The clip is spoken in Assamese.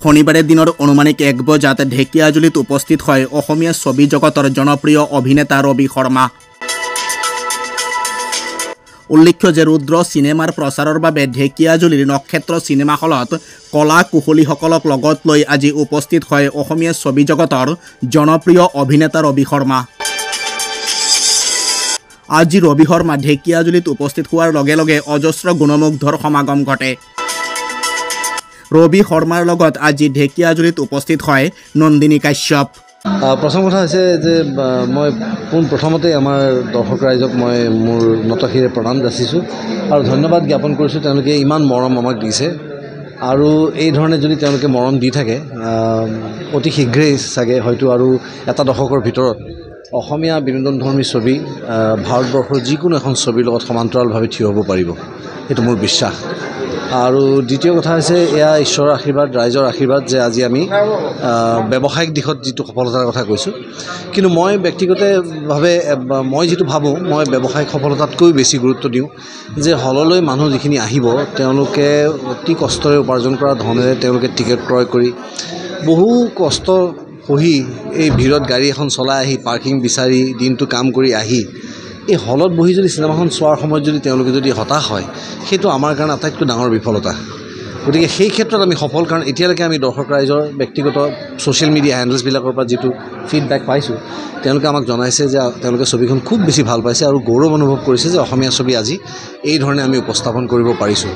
শনিবাৰে দিনৰ অনুমানিক 1 বজাত ঢেকিয়াজুলিত উপস্থিত হয় অসমীয়া ছবি জগতৰ জনপ্ৰিয় অভিনেতা ৰবি শৰ্মা। উল্লেখ্য যে ৰুদ্ৰ চিনেমাৰ প্ৰচাৰৰ বাবে ঢেকিয়াজুলিৰ নক্ষত্ৰ চিনেমা হলত কলা কুশলীসকলক লগত লৈ আজি উপস্থিত হয় অসমীয়া ছবি জগতৰ জনপ্ৰিয় অভিনেতা ৰবি শৰ্মা। আজি ৰবি শৰ্মা ঢেকিয়াজুলিত উপস্থিত হোৱাৰ লগে লগে অজস্ৰ গুণমুগ্ধৰ সমাগম ঘটে। ৰবি শৰ্মাৰ লগত আজি ঢেকিয়াজুলিত উপস্থিত হয় নন্দিনী কাশ্যপ। প্ৰথম কথা হৈছে যে মই প্ৰথমতে আমাৰ দৰ্শক ৰাইজক মই মোৰ নতশিৰে প্ৰণাম যাচিছোঁ আৰু ধন্যবাদ জ্ঞাপন কৰিছোঁ। তেওঁলোকে ইমান মৰম আমাক দিছে আৰু এই ধৰণে যদি তেওঁলোকে মৰম দি থাকে অতি শীঘ্ৰেই চাগে হয়তো আৰু এটা দশকৰ ভিতৰত অসমীয়া বিনোদনধৰ্মী ছবি ভাৰতবৰ্ষৰ যিকোনো এখন ছবিৰ লগত সমান্তৰালভাৱে থিয় হ'ব পাৰিব, সেইটো মোৰ বিশ্বাস। আৰু দ্বিতীয় কথা হৈছে এয়া ঈশ্বৰৰ আশীৰ্বাদ, ৰাইজৰ আশীৰ্বাদ যে আজি আমি ব্যৱসায়িক দিশত যিটো সফলতাৰ কথা কৈছোঁ, কিন্তু মই ব্যক্তিগতভাৱে মই যিটো ভাবোঁ মই ব্যৱসায়িক সফলতাতকৈ বেছি গুৰুত্ব দিওঁ যে হললৈ মানুহ যিখিনি আহিব তেওঁলোকে অতি কষ্টৰে উপাৰ্জন কৰা ধনেৰে তেওঁলোকে টিকেট ক্ৰয় কৰি বহু কষ্ট সহি এই ভিৰত গাড়ী এখন চলাই আহি পাৰ্কিং বিচাৰি দিনটো কাম কৰি আহি এই হলত বহি যদি চিনেমাখন চোৱাৰ সময়ত যদি তেওঁলোকে যদি হতাশ হয়, সেইটো আমাৰ কাৰণে আটাইতকৈ ডাঙৰ বিফলতা। গতিকে সেই ক্ষেত্ৰত আমি সফল, কাৰণ এতিয়ালৈকে আমি দৰ্শক ৰাইজৰ ব্যক্তিগত ছ'চিয়েল মিডিয়া হেণ্ডেলছবিলাকৰ পৰা যিটো ফিডবেক পাইছোঁ, তেওঁলোকে আমাক জনাইছে যে তেওঁলোকে ছবিখন খুব বেছি ভাল পাইছে আৰু গৌৰৱ অনুভৱ কৰিছে যে অসমীয়া ছবি আজি এই ধৰণে আমি উপস্থাপন কৰিব পাৰিছোঁ।